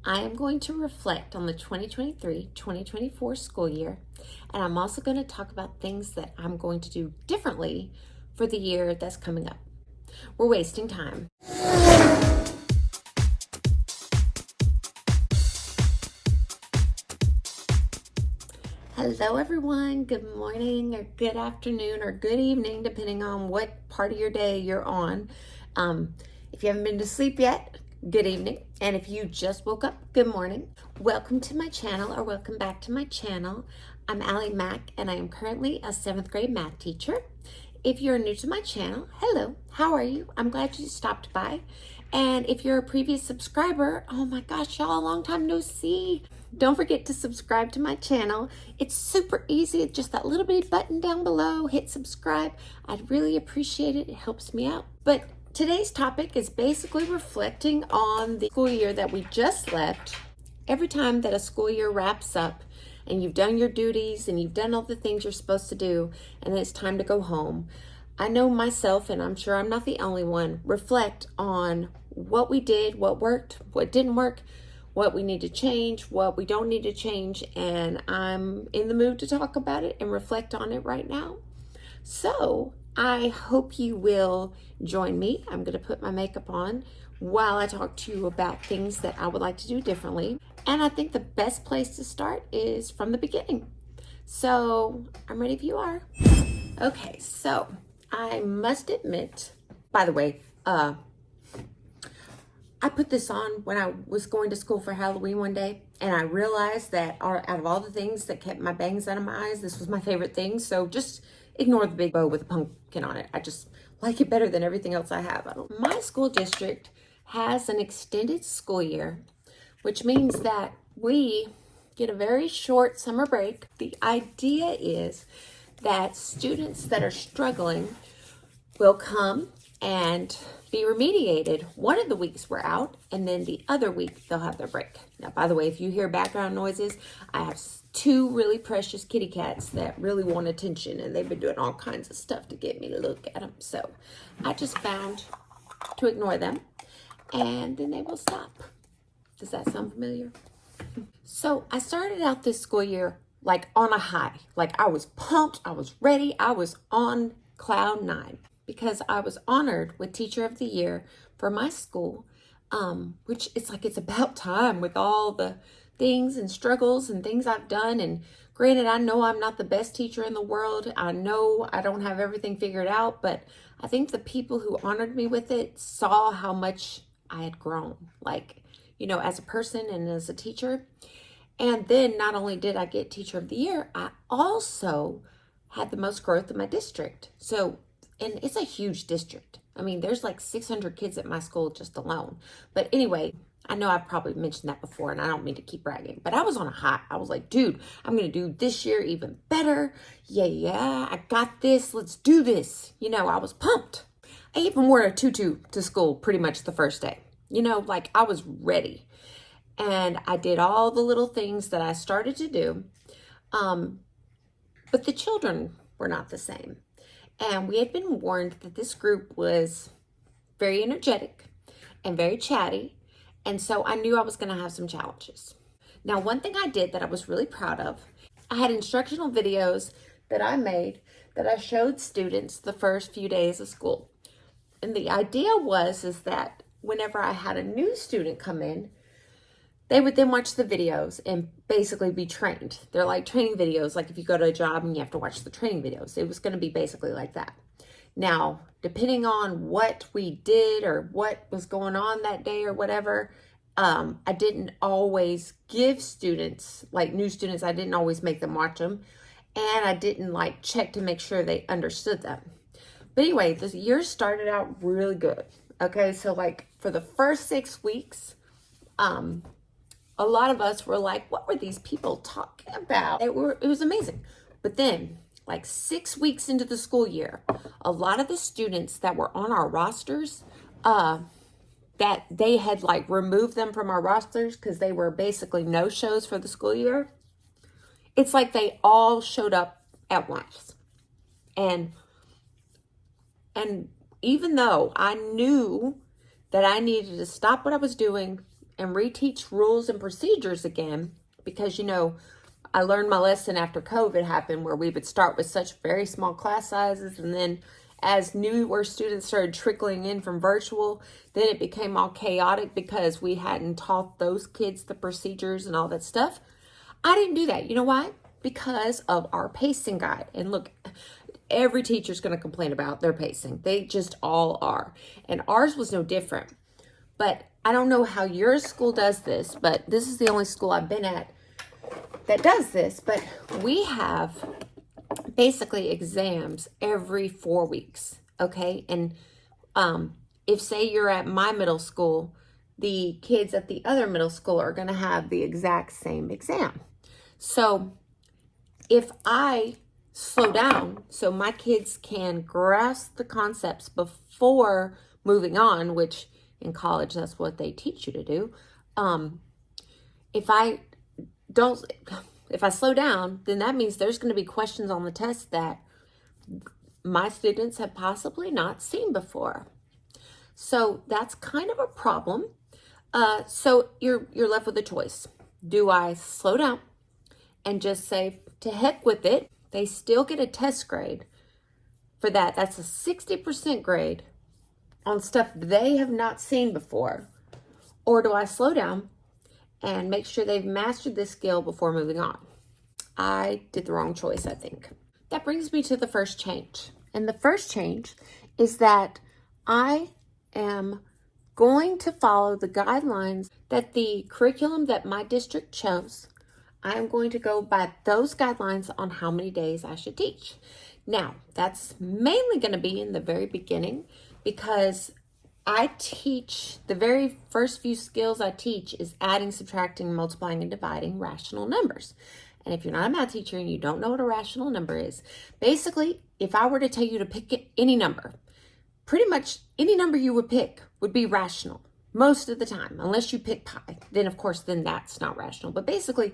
I am going to reflect on the 2023-2024 school year, and I'm also going to talk about things that I'm going to do differently for the year that's coming up. We're wasting time. Hello everyone, good morning or good afternoon or good evening, depending on what part of your day you're on. If you haven't been to sleep yet, good evening. And if you just woke up, good morning. Welcome to my channel, or welcome back to my channel. I'm Allie Mack, and I am currently a 7th grade math teacher. If you're new to my channel, hello, how are you? I'm glad you stopped by. And if you're a previous subscriber, oh my gosh, y'all, long time no see. Don't forget to subscribe to my channel. It's super easy. It's just that little bitty button down below. Hit subscribe. I'd really appreciate it. It helps me out. But today's topic is basically reflecting on the school year that we just left. Every time that a school year wraps up and you've done your duties and you've done all the things you're supposed to do, and then it's time to go home, I know myself, and I'm sure I'm not the only one, reflect on what we did, what worked, what didn't work, what we need to change, what we don't need to change, and I'm in the mood to talk about it and reflect on it right now. So I hope you will join me. I'm going to put my makeup on while I talk to you about things that I would like to do differently. And I think the best place to start is from the beginning. So I'm ready if you are. Okay, so I must admit, by the way, I put this on when I was going to school for Halloween one day, and I realized that out of all the things that kept my bangs out of my eyes, this was my favorite thing. So just ignore the big bow with a pumpkin on it. I just like it better than everything else I have. My school district has an extended school year, which means that we get a very short summer break. The idea is that students that are struggling will come and be remediated one of the weeks we're out, and then the other week they'll have their break. Now, by the way, if you hear background noises, I have 2 really precious kitty cats that really want attention, and they've been doing all kinds of stuff to get me to look at them. So I just found to ignore them, and then they will stop. Does that sound familiar? So I started out this school year like on a high. Like I was pumped, I was ready, I was on cloud 9. Because I was honored with Teacher of the Year for my school, which it's about time with all the things and struggles and things I've done. And granted, I know I'm not the best teacher in the world. I know I don't have everything figured out, but I think the people who honored me with it saw how much I had grown, as a person and as a teacher. And then not only did I get Teacher of the Year, I also had the most growth in my district. And it's a huge district. I mean, there's like 600 kids at my school just alone. But anyway, I know I've probably mentioned that before, and I don't mean to keep bragging, but I was on a high. I was like, dude, I'm going to do this year even better. Yeah, I got this. Let's do this. I was pumped. I even wore a tutu to school pretty much the first day. I was ready. And I did all the little things that I started to do. But the children were not the same. And we had been warned that this group was very energetic and very chatty. And so I knew I was going to have some challenges. Now, one thing I did that I was really proud of, I had instructional videos that I made that I showed students the first few days of school. And the idea is that whenever I had a new student come in, they would then watch the videos and basically be trained. They're like training videos, like if you go to a job and you have to watch the training videos. It was going to be basically like that. Now, depending on what we did or what was going on that day or whatever, I didn't always give students, like new students, I didn't always make them watch them. And I didn't check to make sure they understood them. But anyway, this year started out really good. Okay, so for the first 6 weeks, a lot of us were like, what were these people talking about? It was amazing. But then, 6 weeks into the school year, a lot of the students that were on our rosters, that they had removed them from our rosters because they were basically no-shows for the school year. It's like they all showed up at once. And even though I knew that I needed to stop what I was doing and reteach rules and procedures again, because, you know, I learned my lesson after COVID happened, where we would start with such very small class sizes, and then as newer students started trickling in from virtual, then it became all chaotic because we hadn't taught those kids the procedures and all that stuff. I didn't do that. You know why? Because of our pacing guide. And look, every teacher's going to complain about their pacing. They just all are. And ours was no different. But I don't know how your school does this, but this is the only school I've been at that does this. But we have basically exams every 4 weeks, okay? And if, say, you're at my middle school, the kids at the other middle school are going to have the exact same exam. So if I slow down so my kids can grasp the concepts before moving on, which in college, that's what they teach you to do. If I slow down, then that means there's going to be questions on the test that my students have possibly not seen before. So that's kind of a problem. So you're left with a choice. Do I slow down and just say, to heck with it? They still get a test grade for that. That's a 60% grade on stuff they have not seen before. Or do I slow down and make sure they've mastered this skill before moving on? I did the wrong choice, I think. That brings me to the first change. And the first change is that I am going to follow the guidelines that the curriculum that my district chose. I am going to go by those guidelines on how many days I should teach. Now, that's mainly going to be in the very beginning, because I teach, the very first few skills I teach is adding, subtracting, multiplying, and dividing rational numbers. And if you're not a math teacher and you don't know what a rational number is, basically, if I were to tell you to pick any number, pretty much any number you would pick would be rational most of the time, unless you pick pi. Then, of course, then that's not rational. But basically,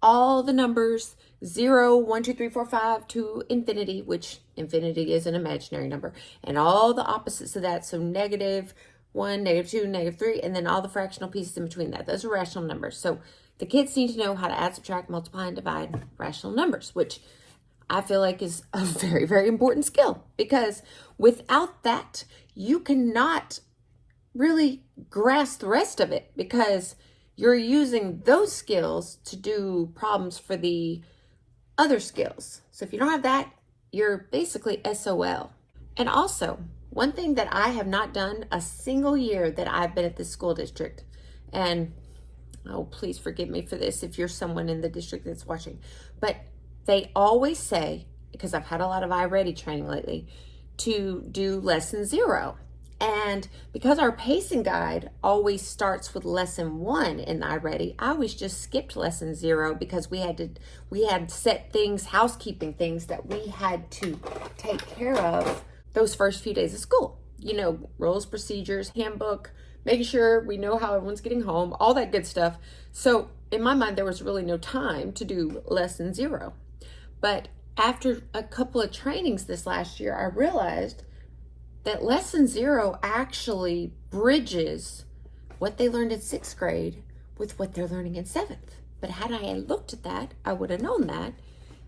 all the numbers 0, 1, 2, 3, 4, 5 to infinity, which infinity is an imaginary number, and all the opposites of that, so -1, -2, -3, and then all the fractional pieces in between that. Those are rational numbers. So the kids need to know how to add, subtract, multiply, and divide rational numbers, which I feel like is a very, very important skill, because without that, you cannot really grasp the rest of it, because you're using those skills to do problems for the other skills. So if you don't have that, you're basically SOL. And also, one thing that I have not done a single year that I've been at this school district, and oh, please forgive me for this if you're someone in the district that's watching, but they always say, because I've had a lot of iReady training lately, to do lesson 0. And because our pacing guide always starts with lesson 1 in iReady, I always just skipped lesson 0, because we had set things, housekeeping things that we had to take care of those first few days of school. You know, rules, procedures, handbook, making sure we know how everyone's getting home, all that good stuff. So in my mind, there was really no time to do lesson 0. But after a couple of trainings this last year, I realized that lesson 0 actually bridges what they learned in 6th grade with what they're learning in 7th. But had I looked at that, I would have known that,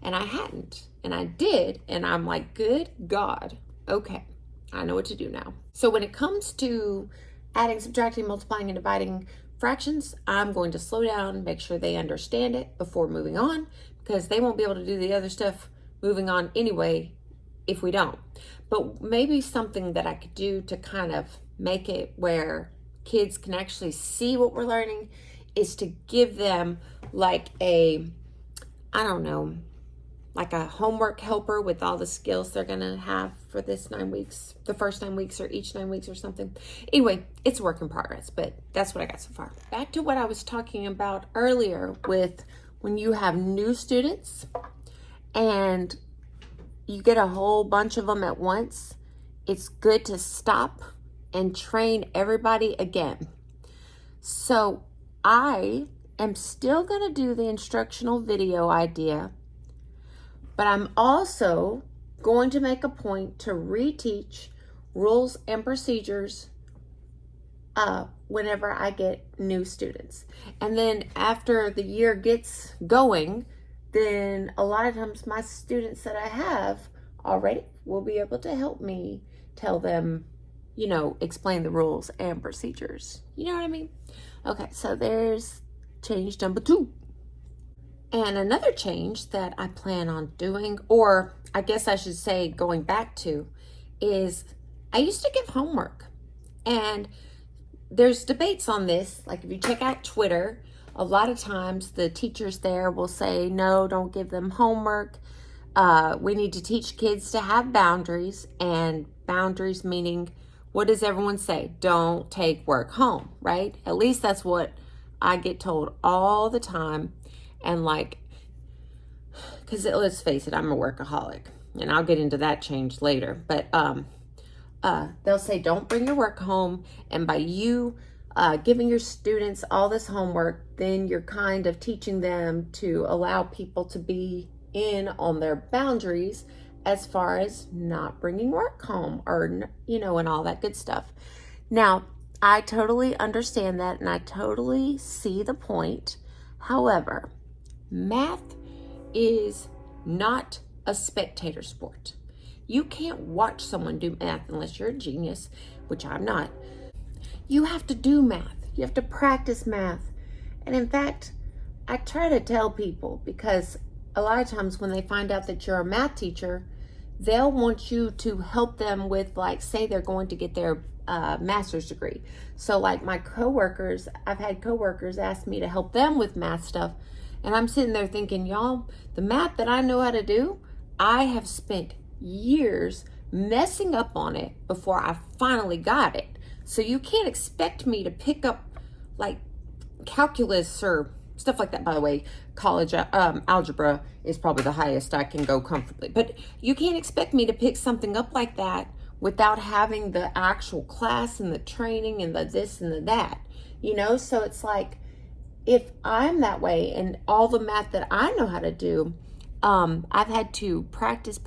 and I hadn't. And I did, and I'm like, good God, okay, I know what to do now. So when it comes to adding, subtracting, multiplying, and dividing fractions, I'm going to slow down, make sure they understand it before moving on, because they won't be able to do the other stuff moving on anyway if we don't. But maybe something that I could do to kind of make it where kids can actually see what we're learning is to give them like a, I don't know, like a homework helper with all the skills they're gonna have for this 9 weeks, the first 9 weeks, or each 9 weeks or something. Anyway, it's a work in progress, but that's what I got so far. Back to what I was talking about earlier with when you have new students and you get a whole bunch of them at once, it's good to stop and train everybody again. So I am still going to do the instructional video idea, but I'm also going to make a point to reteach rules and procedures whenever I get new students. And then after the year gets going, then a lot of times my students that I have already will be able to help me tell them, explain the rules and procedures. You know what I mean? Okay, so there's change number 2. And another change that I plan on doing, or I guess I should say going back to, is I used to give homework. And there's debates on this. Like if you check out Twitter, a lot of times the teachers there will say, no, don't give them homework. We need to teach kids to have boundaries, and boundaries meaning, what does everyone say? Don't take work home, right? At least that's what I get told all the time. And because let's face it, I'm a workaholic, and I'll get into that change later. But they'll say, don't bring your work home. And by you giving your students all this homework, then you're kind of teaching them to allow people to be in on their boundaries as far as not bringing work home, or, and all that good stuff. Now, I totally understand that, and I totally see the point. However, math is not a spectator sport. You can't watch someone do math unless you're a genius, which I'm not. You have to do math. You have to practice math. And in fact, I try to tell people, because a lot of times when they find out that you're a math teacher, they'll want you to help them with, say they're going to get their master's degree. So my coworkers, I've had coworkers ask me to help them with math stuff. And I'm sitting there thinking, y'all, the math that I know how to do, I have spent years messing up on it before I finally got it. So you can't expect me to pick up calculus or stuff like that. By the way, college algebra is probably the highest I can go comfortably. But you can't expect me to pick something up like that without having the actual class and the training and the this and the that. So it's if I'm that way, and all the math that I know how to do, I've had to practice.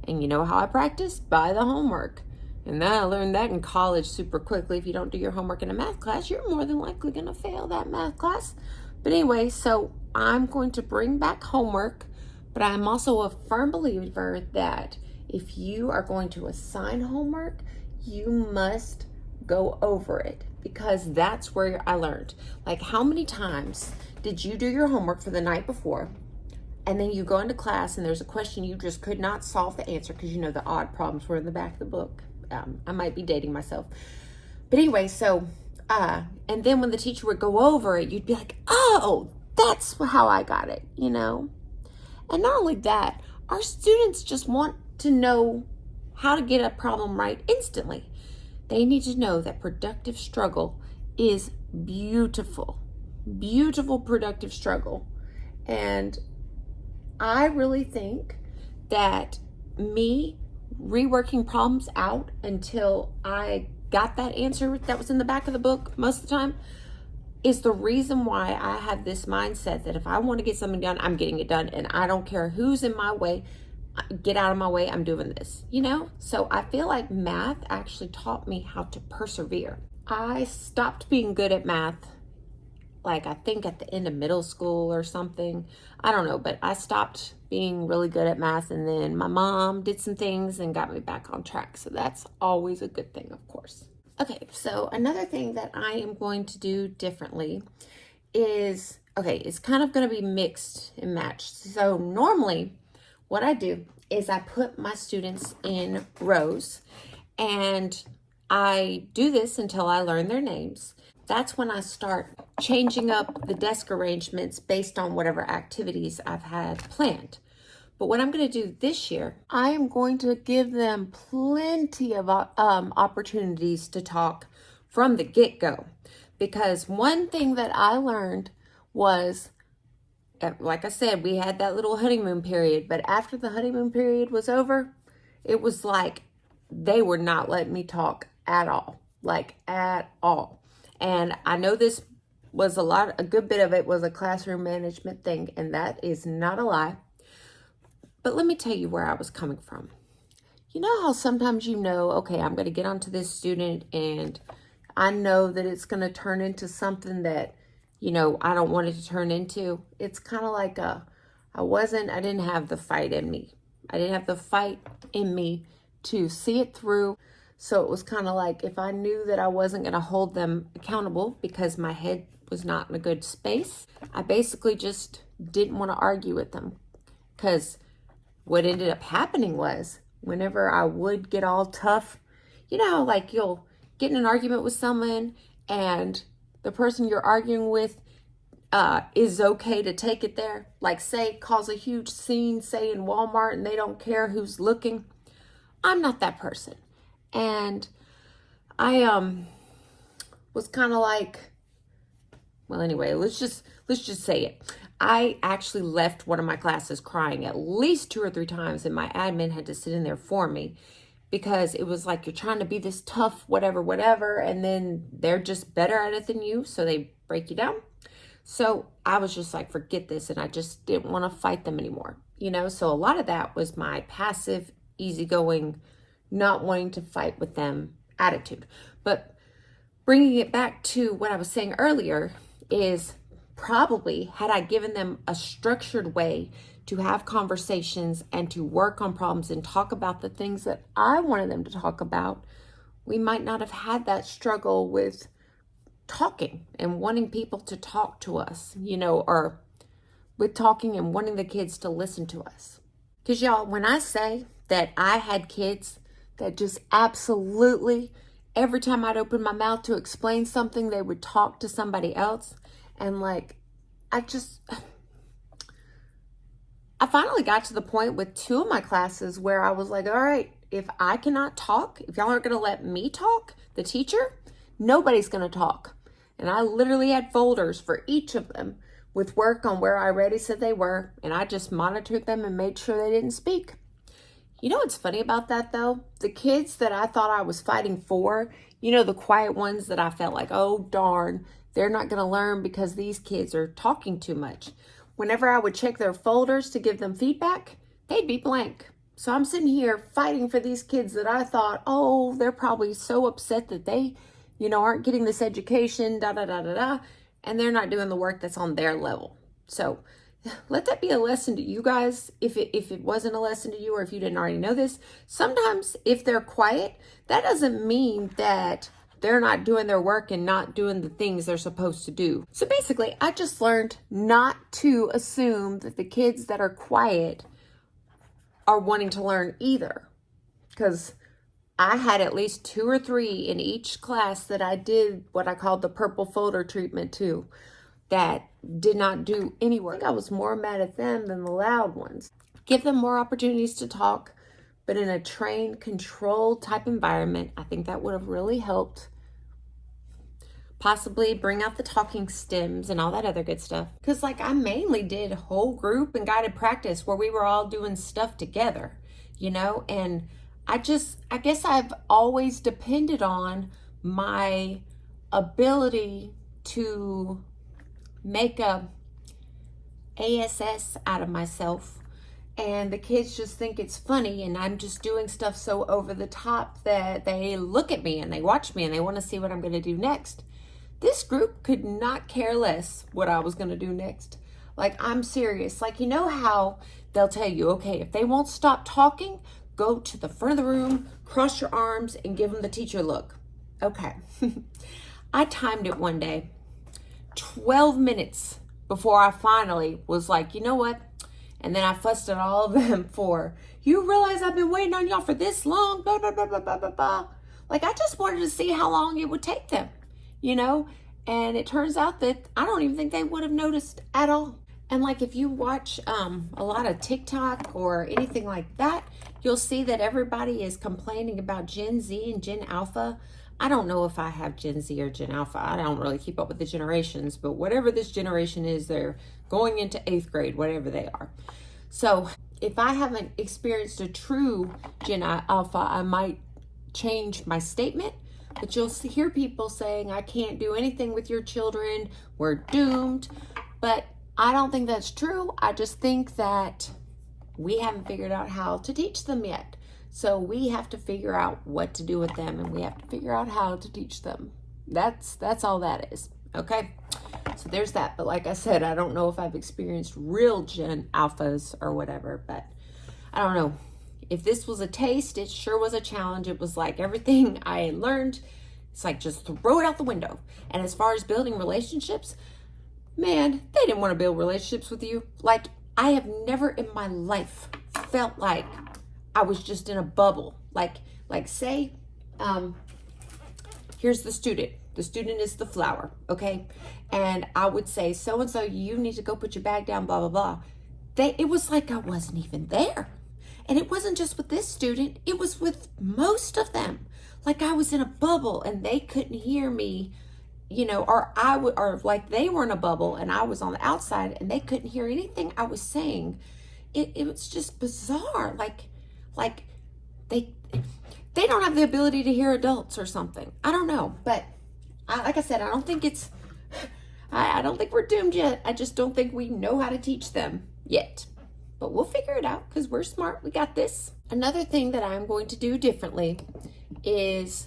And you know how I practice? By the homework. And then I learned that in college super quickly. If you don't do your homework in a math class, you're more than likely going to fail that math class. But anyway, so I'm going to bring back homework, but I'm also a firm believer that if you are going to assign homework, you must go over it, because that's where I learned. How many times did you do your homework for the night before, and then you go into class and there's a question you just could not solve the answer because the odd problems were in the back of the book? I might be dating myself. But anyway, so, and then when the teacher would go over it, you'd be like, oh, that's how I got it, And not only that, our students just want to know how to get a problem right instantly. They need to know that productive struggle is beautiful, beautiful productive struggle. And I really think that me reworking problems out until I got that answer that was in the back of the book most of the time is the reason why I have this mindset that if I want to get something done, I'm getting it done, and I don't care who's in my way. Get out of my way, I'm doing this, So I feel like math actually taught me how to persevere. I stopped being good at math, I think at the end of middle school or something. I don't know, but I stopped being really good at math, and then my mom did some things and got me back on track. So that's always a good thing, of course. Okay, so another thing that I am going to do differently is, it's kind of going to be mixed and matched. So normally what I do is I put my students in rows, and I do this until I learn their names. That's when I start changing up the desk arrangements based on whatever activities I've had planned. But what I'm going to do this year, I am going to give them plenty of opportunities to talk from the get-go. Because one thing that I learned was, like I said, we had that little honeymoon period. But after the honeymoon period was over, it was they were not letting me talk at all. At all. And I know this was a good bit of it was a classroom management thing, and that is not a lie. But let me tell you where I was coming from. You know how sometimes okay, I'm going to get onto this student and I know that it's going to turn into something that, I don't want it to turn into. It's kind of like I didn't have the fight in me. I didn't have the fight in me to see it through. So it was kind of like if I knew that I wasn't going to hold them accountable because my head was not in a good space, I basically just didn't want to argue with them. Because what ended up happening was whenever I would get all tough, like you'll get in an argument with someone and the person you're arguing with is okay to take it there. Like say, cause a huge scene, say in Walmart, and they don't care who's looking. I'm not that person. And I was kind of like, well, anyway, let's just say it. I actually left one of my classes crying at least 2 or 3 times, and my admin had to sit in there for me because it was like you're trying to be this tough, whatever, and then they're just better at it than you, so they break you down. So I was just like, forget this, and I just didn't want to fight them anymore, So a lot of that was my passive, easygoing, not wanting to fight with them attitude. But bringing it back to what I was saying earlier is probably had I given them a structured way to have conversations and to work on problems and talk about the things that I wanted them to talk about, we might not have had that struggle with talking and wanting people to talk to us, or with talking and wanting the kids to listen to us. Because y'all, when I say that I had kids that just absolutely, every time I'd open my mouth to explain something, they would talk to somebody else. And like, I finally got to the point with 2 of my classes where I was like, all right, if I cannot talk, if y'all aren't going to let me talk, the teacher, nobody's going to talk. And I literally had folders for each of them with work on where I already said they were. And I just monitored them and made sure they didn't speak. You know what's funny about that though? The kids that I thought I was fighting for, the quiet ones that I felt like, oh darn, they're not going to learn because these kids are talking too much. Whenever I would check their folders to give them feedback, they'd be blank. So I'm sitting here fighting for these kids that I thought, oh, they're probably so upset that they, aren't getting this education, and they're not doing the work that's on their level. So let that be a lesson to you guys. If it wasn't a lesson to you, or if you didn't already know this, sometimes if they're quiet, that doesn't mean that they're not doing their work and not doing the things they're supposed to do. So basically, I just learned not to assume that the kids that are quiet are wanting to learn either. Because I had at least 2 or 3 in each class that I did what I called the purple folder treatment to, that did not do any work. I think I was more mad at them than the loud ones. Give them more opportunities to talk, but in a trained, controlled type environment. I think that would have really helped. Possibly bring out the talking stems and all that other good stuff. Because I mainly did whole group and guided practice where we were all doing stuff together, and I guess I've always depended on my ability to make a ASS out of myself, and the kids just think it's funny, and I'm just doing stuff so over the top that they look at me and they watch me and they want to see what I'm going to do next. This group could not care less what I was going to do next. I'm serious. How they'll tell you, okay, if they won't stop talking, go to the front of the room, cross your arms, and give them the teacher look. Okay. I timed it one day, 12 minutes before I finally was like, you know what? And then I fussed at all of them for, you realize I've been waiting on y'all for this long, blah, blah, blah, blah, blah, blah, blah. I just wanted to see how long it would take them, And it turns out that I don't even think they would have noticed at all. And if you watch a lot of TikTok or anything like that, you'll see that everybody is complaining about Gen Z and Gen Alpha. I don't know if I have Gen Z or Gen Alpha. I don't really keep up with the generations, but whatever this generation is, they're going into 8th grade, whatever they are. So if I haven't experienced a true Gen Alpha, I might change my statement. But you'll hear people saying, I can't do anything with your children, we're doomed. But I don't think that's true. I just think that we haven't figured out how to teach them yet. So we have to figure out what to do with them, and we have to figure out how to teach them. That's all that is. Okay. So there's that. But like I said, I don't know if I've experienced real Gen Alphas or whatever, but I don't know. If this was a taste, it sure was a challenge. It was like everything I had learned, it's like just throw it out the window. And as far as building relationships, man, they didn't want to build relationships with you. Like, I have never in my life felt like I was just in a bubble. Like say, here's the student. The student is the flower, okay? And I would say, so-and-so, you need to go put your bag down, blah, blah, blah. It was like I wasn't even there. And it wasn't just with this student, it was with most of them. Like I was in a bubble and they couldn't hear me, you know, or like they were in a bubble and I was on the outside and they couldn't hear anything I was saying. It was just bizarre. Like they don't have the ability to hear adults or something. I don't know, but like I said, I don't think I don't think we're doomed yet. I just don't think we know how to teach them yet. But we'll figure it out because we're smart. We got this. Another thing that I'm going to do differently is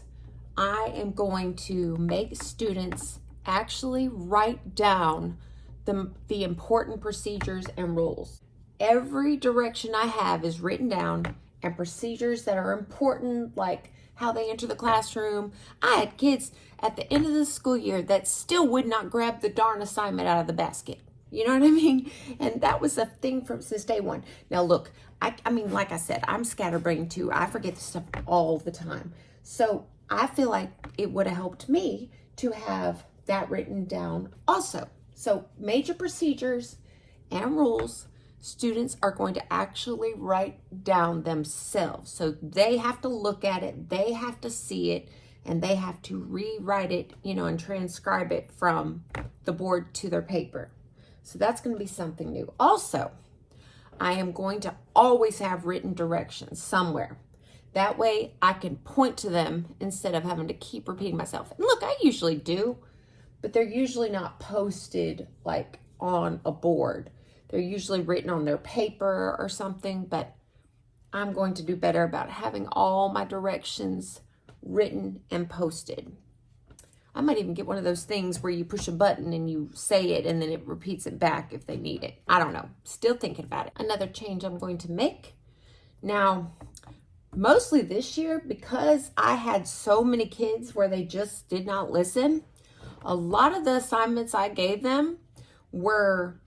I am going to make students actually write down the important procedures and rules. Every direction I have is written down, and procedures that are important, like how they enter the classroom. I had kids at the end of the school year that still would not grab the darn assignment out of the basket. You know what I mean? And that was a thing since day one. Now look, I mean, like I said, I'm scatterbrained too. I forget this stuff all the time. So I feel like it would have helped me to have that written down also. So major procedures and rules, students are going to actually write down themselves. So they have to look at it, they have to see it, and they have to rewrite it, you know, and transcribe it from the board to their paper. So that's going to be something new. Also, I am going to always have written directions somewhere. That way I can point to them instead of having to keep repeating myself. And look, I usually do, but they're usually not posted like on a board. They're usually written on their paper or something, but I'm going to do better about having all my directions written and posted. I might even get one of those things where you push a button and you say it and then it repeats it back if they need it. I don't know. Still thinking about it. Another change I'm going to make. Now, mostly this year, because I had so many kids where they just did not listen, a lot of the assignments I gave them were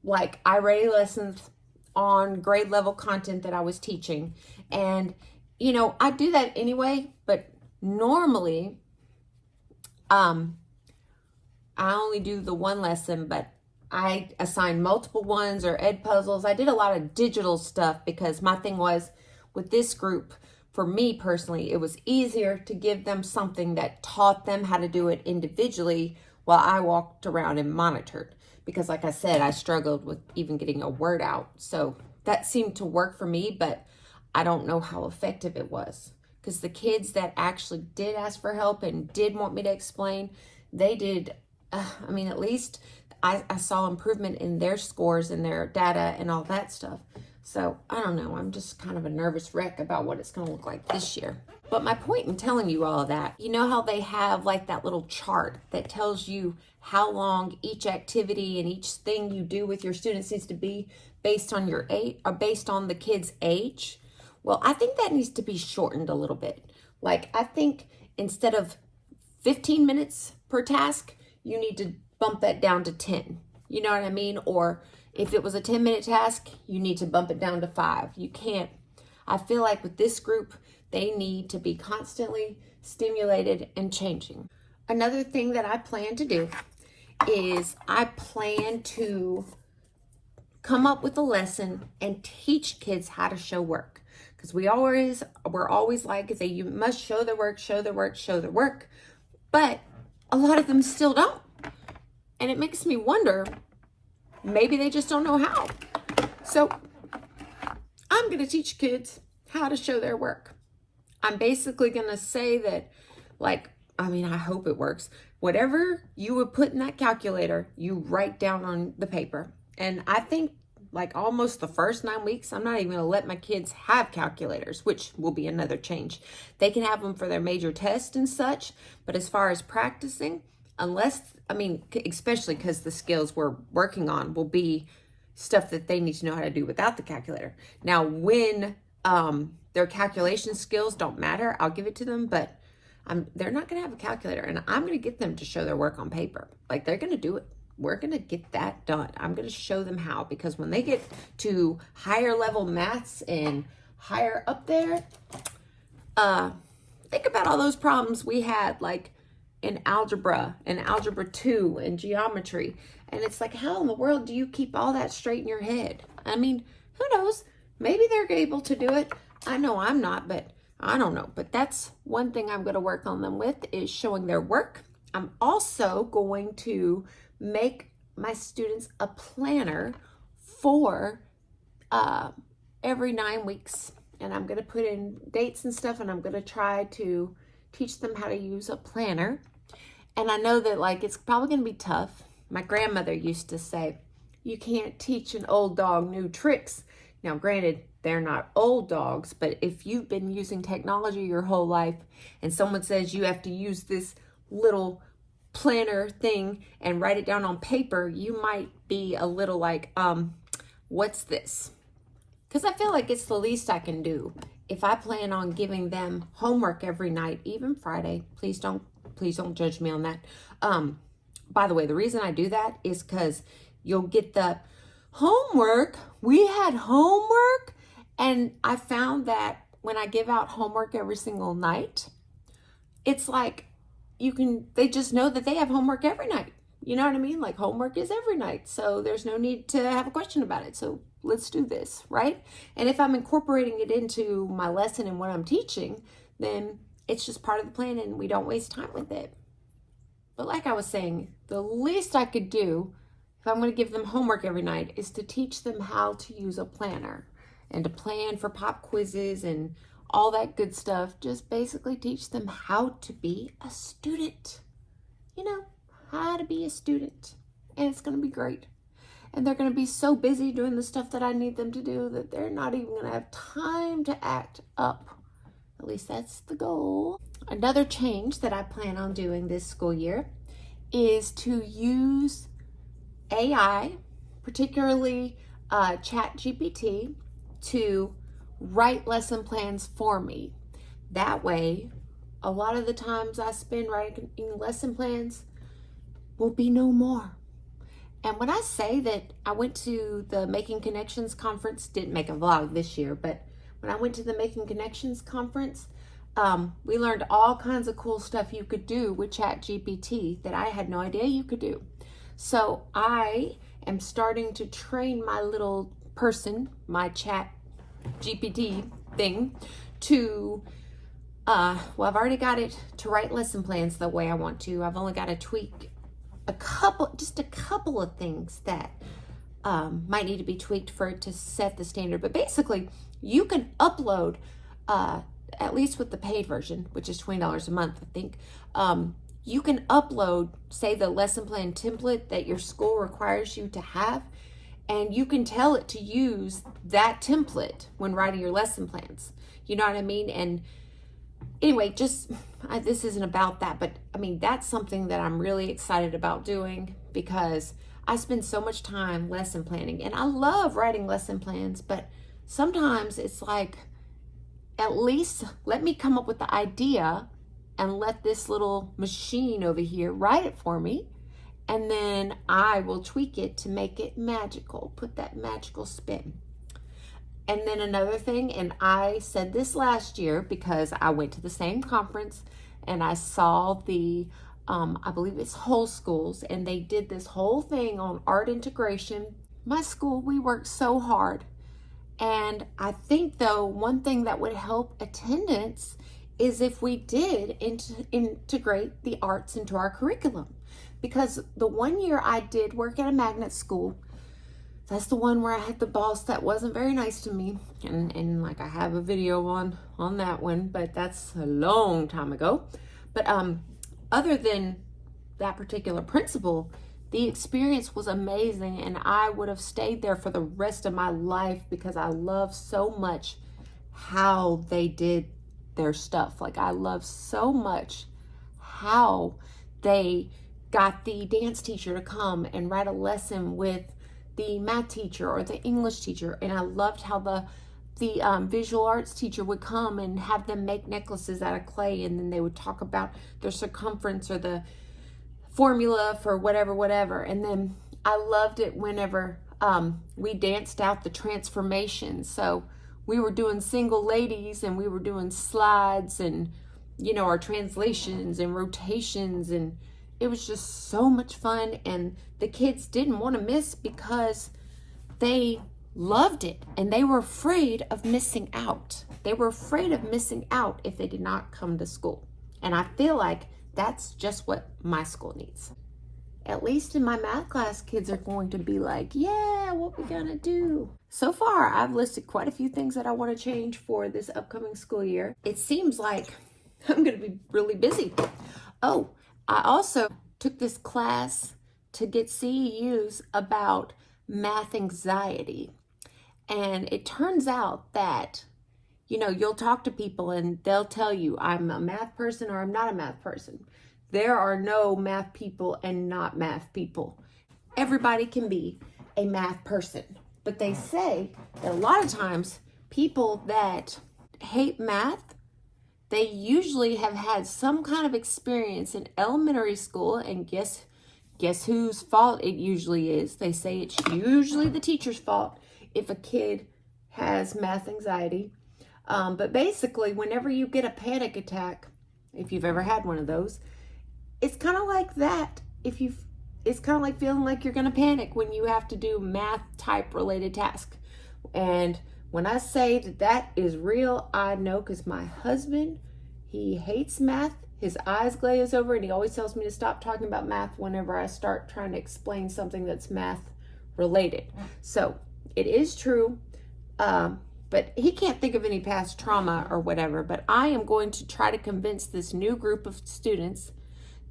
like iReady lessons on grade level content that I was teaching. And, you know, I do that anyway, but normally, I only do the one lesson, but I assign multiple ones or ed puzzles. I did a lot of digital stuff because my thing was with this group, for me personally, it was easier to give them something that taught them how to do it individually while I walked around and monitored. Because like I said, I struggled with even getting a word out. So that seemed to work for me, but I don't know how effective it was. Because the kids that actually did ask for help and did want me to explain, they did, I mean, at least I saw improvement in their scores and their data and all that stuff. So I don't know, I'm just kind of a nervous wreck about what it's going to look like this year. But my point in telling you all of that, you know how they have like that little chart that tells you how long each activity and each thing you do with your students needs to be based on your age or based on the kid's age? Well, I think that needs to be shortened a little bit. Like, I think instead of 15 minutes per task, you need to bump that down to 10. You know what I mean? Or if it was a 10-minute task, you need to bump it down to 5. You can't. I feel like with this group, they need to be constantly stimulated and changing. Another thing that I plan to do is I plan to come up with a lesson and teach kids how to show work. Because we're always like, you must show their work, show their work, show their work. But a lot of them still don't. And it makes me wonder, maybe they just don't know how. So I'm going to teach kids how to show their work. I'm basically going to say that, like, I mean, I hope it works. Whatever you would put in that calculator, you write down on the paper. And I think like almost the first 9 weeks, I'm not even going to let my kids have calculators, which will be another change. They can have them for their major tests and such, but as far as practicing, unless, I mean, especially because the skills we're working on will be stuff that they need to know how to do without the calculator. Now, when their calculation skills don't matter, I'll give it to them, but they're not going to have a calculator, and I'm going to get them to show their work on paper. Like, they're going to do it. We're going to get that done. I'm going to show them how, because when they get to higher level maths and higher up there, think about all those problems we had, like in algebra and algebra 2 and geometry. And it's like, how in the world do you keep all that straight in your head? I mean, who knows? Maybe they're able to do it. I know I'm not, but I don't know. But that's one thing I'm going to work on them with, is showing their work. I'm also going to make my students a planner for every 9 weeks. And I'm going to put in dates and stuff, and I'm going to try to teach them how to use a planner. And I know that, like, it's probably going to be tough. My grandmother used to say, you can't teach an old dog new tricks. Now, granted, they're not old dogs, but if you've been using technology your whole life and someone says you have to use this little planner thing and write it down on paper, you might be a little like, what's this? Because I feel like it's the least I can do. If I plan on giving them homework every night, even Friday, please don't judge me on that. By the way, the reason I do that is because you'll get the homework. We had homework. And I found that when I give out homework every single night, it's like they just know that they have homework every night. You know what I mean? Like, homework is every night. So there's no need to have a question about it. So let's do this, right? And if I'm incorporating it into my lesson and what I'm teaching, then it's just part of the plan and we don't waste time with it. But like I was saying, the least I could do if I'm going to give them homework every night is to teach them how to use a planner and to plan for pop quizzes and all that good stuff. Just basically teach them how to be a student. You know, how to be a student. And it's going to be great. And they're going to be so busy doing the stuff that I need them to do that they're not even going to have time to act up. At least that's the goal. Another change that I plan on doing this school year is to use AI, particularly ChatGPT, to write lesson plans for me. That way, a lot of the times I spend writing lesson plans will be no more. And when I say that I went to the Making Connections conference, didn't make a vlog this year, but when I went to the Making Connections conference, we learned all kinds of cool stuff you could do with ChatGPT that I had no idea you could do. So I am starting to train my little person, my Chat GPT thing, to I've already got it to write lesson plans the way I want to. I've only got to tweak just a couple of things that might need to be tweaked for it to set the standard. But basically, you can upload, at least with the paid version, which is $20 a month, I think, you can upload, say, the lesson plan template that your school requires you to have, and you can tell it to use that template when writing your lesson plans. You know what I mean? And anyway, this isn't about that, but I mean, that's something that I'm really excited about doing because I spend so much time lesson planning, and I love writing lesson plans, but sometimes it's like, at least let me come up with the idea and let this little machine over here write it for me. And then I will tweak it to make it magical, put that magical spin. And then another thing, and I said this last year because I went to the same conference and I saw the, I believe it's Whole Schools, and they did this whole thing on art integration. My school, we worked so hard. And I think, though, one thing that would help attendance is if we did integrate the arts into our curriculum. Because the one year I did work at a magnet school, that's the one where I had the boss that wasn't very nice to me. And like, I have a video on that one, but that's a long time ago. But other than that particular principal, the experience was amazing, and I would have stayed there for the rest of my life because I love so much how they did their stuff. Like, I love so much how they got the dance teacher to come and write a lesson with the math teacher or the English teacher, and I loved how the visual arts teacher would come and have them make necklaces out of clay, and then they would talk about their circumference or the formula for whatever. And then I loved it whenever we danced out the transformation. So we were doing single ladies, and we were doing slides, and our translations and rotations, and it was just so much fun. And the kids didn't want to miss because they loved it, and they were afraid of missing out. They were afraid of missing out if they did not come to school. And I feel like that's just what my school needs. At least in my math class, kids are going to be like, yeah, what we gonna do? So far, I've listed quite a few things that I want to change for this upcoming school year. It seems like I'm gonna be really busy. Oh, I also took this class to get CEUs about math anxiety. And it turns out that, you'll talk to people and they'll tell you, I'm a math person or I'm not a math person. There are no math people and not math people. Everybody can be a math person. But they say that a lot of times people that hate math, they usually have had some kind of experience in elementary school, and guess whose fault it usually is? They say it's usually the teacher's fault if a kid has math anxiety. But basically, whenever you get a panic attack, if you've ever had one of those, it's kind of like that. It's kind of like feeling like you're going to panic when you have to do math type related tasks. And when I say that is real, I know, because my husband, he hates math. His eyes glaze over, and he always tells me to stop talking about math whenever I start trying to explain something that's math related. So it is true, but he can't think of any past trauma or whatever. But I am going to try to convince this new group of students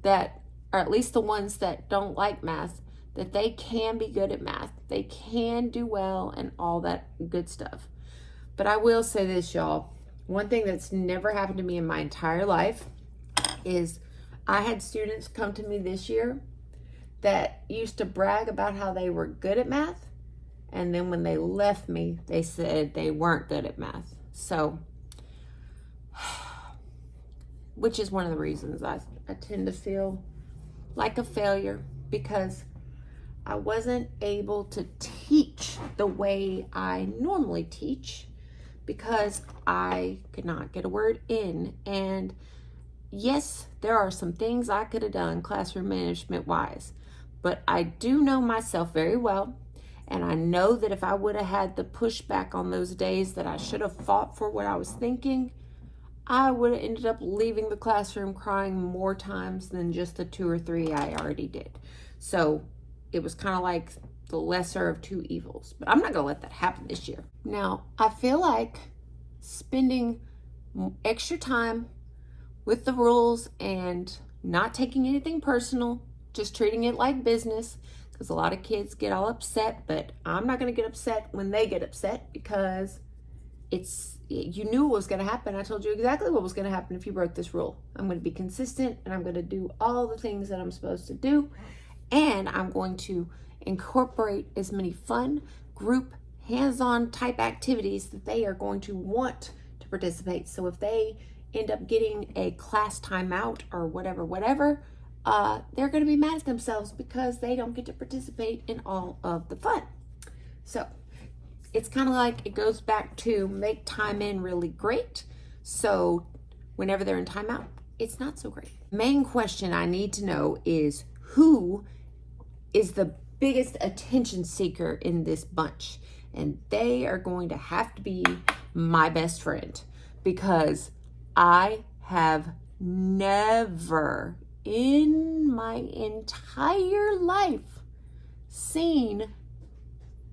that, or at least the ones that don't like math, that they can be good at math. They can do well and all that good stuff. But I will say this, y'all. One thing that's never happened to me in my entire life is I had students come to me this year that used to brag about how they were good at math, and then when they left me, they said they weren't good at math. So, which is one of the reasons I tend to feel like a failure, because I wasn't able to teach the way I normally teach because I could not get a word in. And yes, there are some things I could have done classroom management wise, but I do know myself very well. And I know that if I would have had the pushback on those days that I should have fought for what I was thinking, I would have ended up leaving the classroom crying more times than just the 2 or 3 I already did. So it was kind of like the lesser of two evils. But I'm not going to let that happen this year. Now, I feel like spending extra time with the rules and not taking anything personal, just treating it like business, because a lot of kids get all upset, but I'm not going to get upset when they get upset, because you knew what was going to happen. I told you exactly what was going to happen if you broke this rule. I'm going to be consistent, and I'm going to do all the things that I'm supposed to do, and I'm going to incorporate as many fun, group, hands-on type activities that they are going to want to participate. So if they end up getting a class timeout or whatever, they're going to be mad at themselves because they don't get to participate in all of the fun. So it's kind of like it goes back to make time in really great. So whenever they're in timeout, it's not so great. Main question I need to know is, who is the biggest attention seeker in this bunch? And they are going to have to be my best friend, because I have never in my entire life seen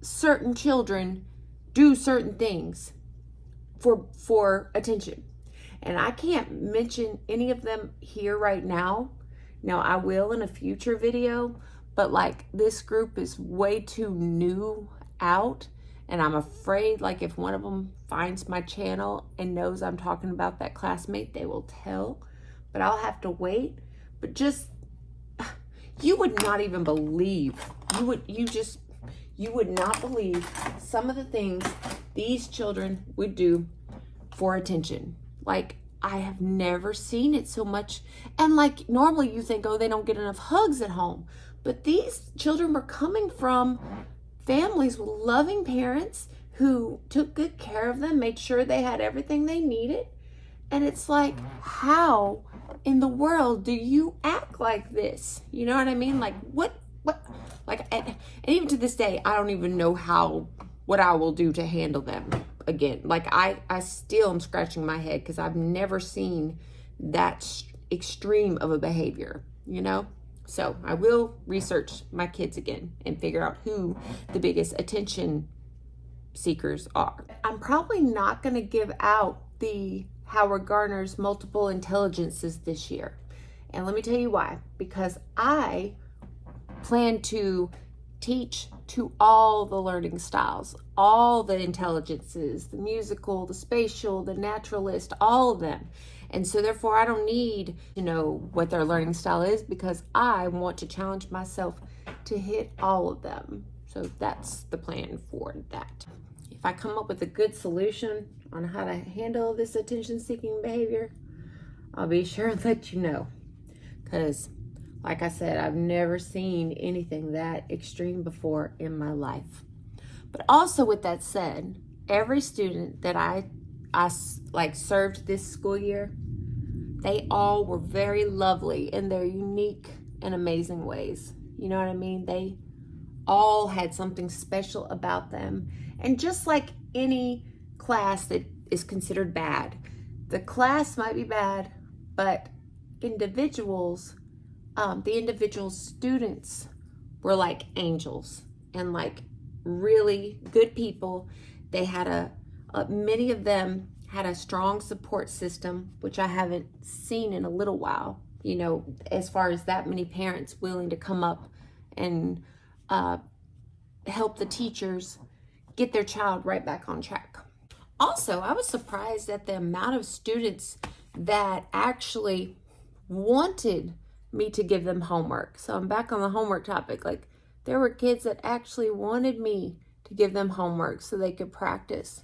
certain children do certain things for attention. And I can't mention any of them here right now. Now, I will in a future video, but like this group is way too new out, and I'm afraid like if one of them finds my channel and knows I'm talking about that classmate, they will tell, but I'll have to wait. But just, you would not even believe, you would not believe some of the things these children would do for attention. Like, I have never seen it so much. And like, normally you think, oh, they don't get enough hugs at home. But these children were coming from families with loving parents who took good care of them, made sure they had everything they needed. And it's like, how in the world do you act like this? You know what I mean? Like, what, like, and even to this day, I don't even know what I will do to handle them again. Like, I still am scratching my head because I've never seen that extreme of a behavior, you know? So I will research my kids again and figure out who the biggest attention seekers are. I'm probably not going to give out the Howard Gardner's multiple intelligences this year. And let me tell you why. Because I plan to teach to all the learning styles, all the intelligences, the musical, the spatial, the naturalist, all of them. And so therefore I don't need to know what their learning style is, because I want to challenge myself to hit all of them. So that's the plan for that. If I come up with a good solution on how to handle this attention-seeking behavior, I'll be sure and let you know. Because like I said, I've never seen anything that extreme before in my life. But also with that said, every student that I like served this school year, they all were very lovely in their unique and amazing ways. You know what I mean? They all had something special about them. And just like any class that is considered bad, the class might be bad, but the individual students were like angels and like really good people. They had many of them had a strong support system, which I haven't seen in a little while, you know, as far as that many parents willing to come up and help the teachers get their child right back on track. Also, I was surprised at the amount of students that actually wanted me to give them homework. So I'm back on the homework topic. Like, there were kids that actually wanted me to give them homework so they could practice,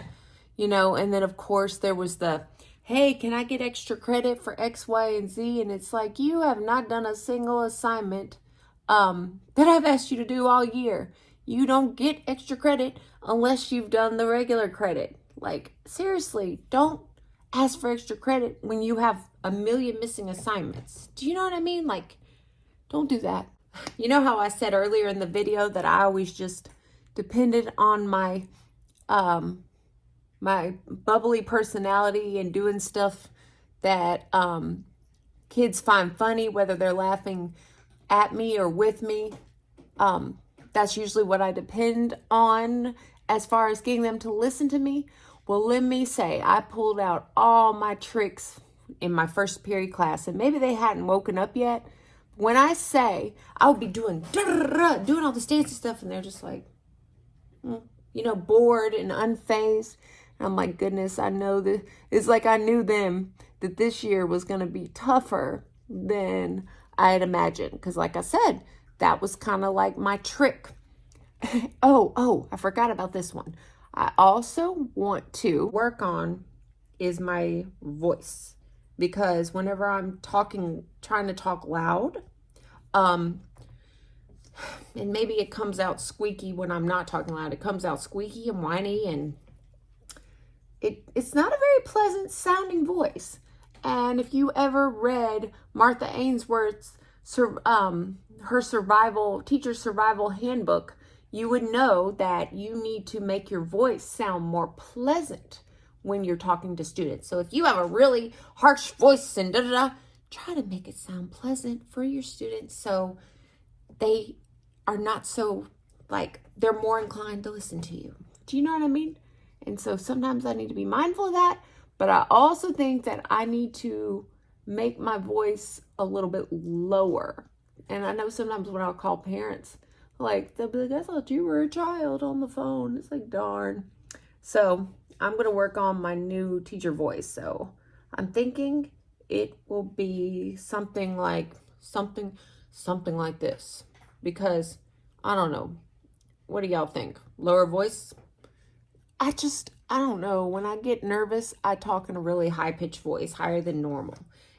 you know. And then of course there was the, hey, can I get extra credit for X, Y, and Z? And it's like, you have not done a single assignment that I've asked you to do all year. You don't get extra credit unless you've done the regular credit. Like, seriously, don't ask for extra credit when you have a million missing assignments. Do you know what I mean? Like, don't do that. You know how I said earlier in the video that I always just depended on my my bubbly personality and doing stuff that kids find funny, whether they're laughing at me or with me. That's usually what I depend on as far as getting them to listen to me. Well, let me say, I pulled out all my tricks in my first period class, and maybe they hadn't woken up yet. When I say, I would be doing all this dancing stuff, and they're just like, you know, bored and unfazed. And I'm like, goodness, I know that it's like I knew them that this year was going to be tougher than I had imagined. Because like I said, that was kind of like my trick. Oh, I forgot about this one. I also want to work on is my voice, because whenever I'm trying to talk loud, and maybe it comes out squeaky when I'm not talking loud. It comes out squeaky and whiny, and it's not a very pleasant sounding voice. And if you ever read Martha Ainsworth's her teacher survival handbook, you would know that you need to make your voice sound more pleasant when you're talking to students. So if you have a really harsh voice and try to make it sound pleasant for your students so they are not so, like, they're more inclined to listen to you. Do you know what I mean? And so sometimes I need to be mindful of that, but I also think that I need to make my voice a little bit lower And I know sometimes when I'll call parents, like, they'll be like, I thought you were a child on the phone. It's like, darn. So I'm going to work on my new teacher voice. So I'm thinking it will be something like this, because I don't know. What do y'all think? Lower voice? I don't know. When I get nervous, I talk in a really high-pitched voice, higher than normal.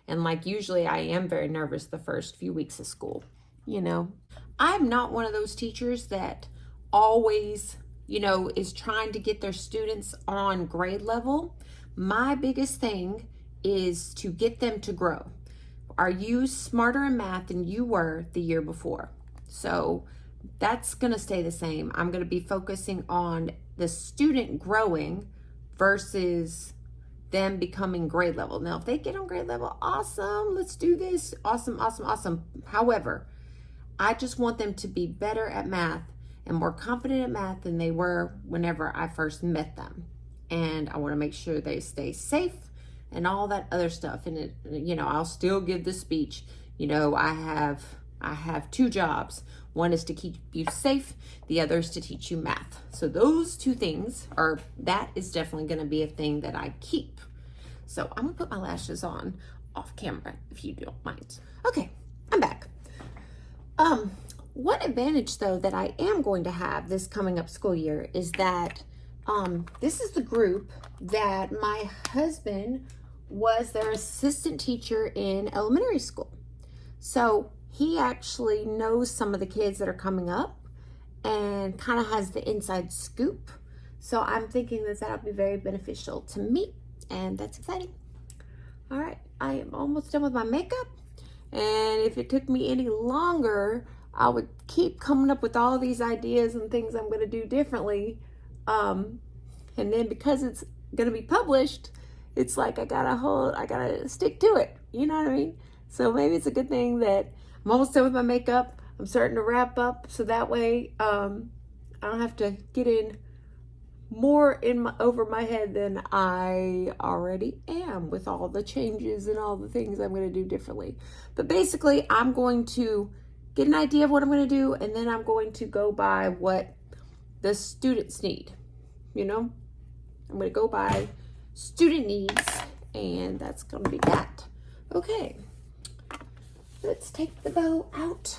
And like usually I am very nervous the first few weeks of school, you know. I'm not one of those teachers that always, is trying to get their students on grade level. My biggest thing is to get them to grow. Are you smarter in math than you were the year before? So that's going to stay the same. I'm going to be focusing on the student growing versus them becoming grade level. Now, if they get on grade level, awesome, let's do this. Awesome, awesome, awesome. However, I just want them to be better at math and more confident at math than they were whenever I first met them. And I want to make sure they stay safe and all that other stuff. And I'll still give the speech. I have two jobs. One is to keep you safe. The other is to teach you math. So those two things that is definitely going to be a thing that I keep. So I'm going to put my lashes on off camera if you don't mind. Okay, I'm back. One advantage though that I am going to have this coming up school year is that this is the group that my husband was their assistant teacher in elementary school. So he actually knows some of the kids that are coming up and kind of has the inside scoop. So I'm thinking that that'll be very beneficial to me, and that's exciting. All right, I am almost done with my makeup. And if it took me any longer, I would keep coming up with all these ideas and things I'm going to do differently. And then because it's going to be published, it's like I gotta stick to it. You know what I mean? So maybe it's a good thing that I'm almost done with my makeup. I'm starting to wrap up, so that way I don't have to get in more over my head than I already am with all the changes and all the things I'm going to do differently. But basically, I'm going to get an idea of what I'm going to do, and then I'm going to go by what the students need. I'm going to go by student needs, and that's going to be that. Okay, let's take the bow out.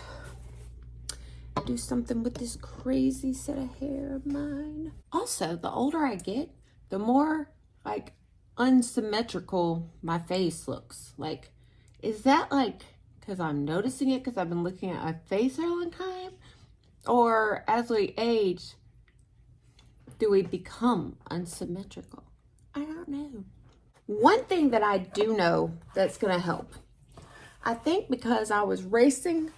Do something with this crazy set of hair of mine. Also, the older I get, the more like unsymmetrical my face looks. Like, is that like because I'm noticing it because I've been looking at my face for a long time? Or as we age, do we become unsymmetrical? I don't know. One thing that I do know that's going to help, I think because I was racing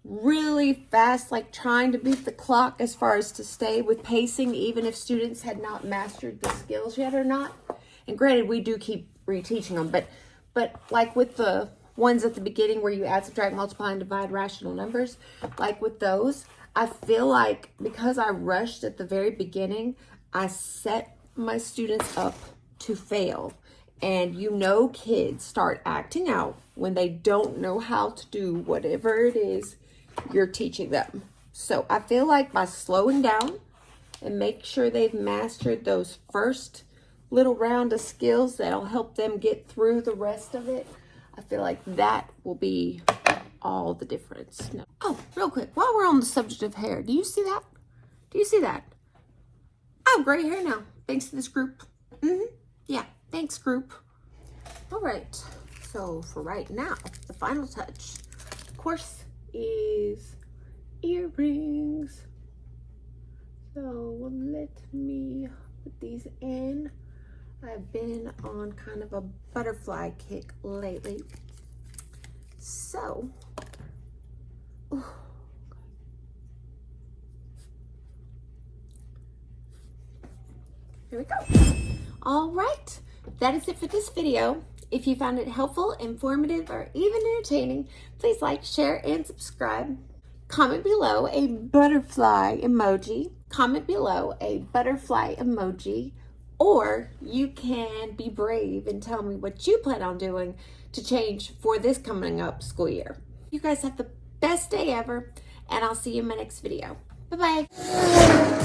really fast, like trying to beat the clock as far as to stay with pacing, even if students had not mastered the skills yet or not. And granted, we do keep reteaching them, but like with the ones at the beginning where you add, subtract, multiply, and divide rational numbers, like with those, I feel like because I rushed at the very beginning, I set my students up to fail. And kids start acting out when they don't know how to do whatever it is you're teaching them. So I feel like by slowing down and make sure they've mastered those first little round of skills that'll help them get through the rest of it, I feel like that will be all the difference. No. Oh, real quick, while we're on the subject of hair, do you see that? Do you see that? I have gray hair now, thanks to this group. Yeah, thanks group. All right, so for right now, the final touch, of course, is earrings. So let me put these in. I've been on kind of a butterfly kick lately. So, here we go. All right, that is it for this video. If you found it helpful, informative, or even entertaining, please like, share, and subscribe. Comment below a butterfly emoji. Comment below a butterfly emoji. Or you can be brave and tell me what you plan on doing to change for this coming up school year. You guys have the best day ever. And I'll see you in my next video. Bye-bye.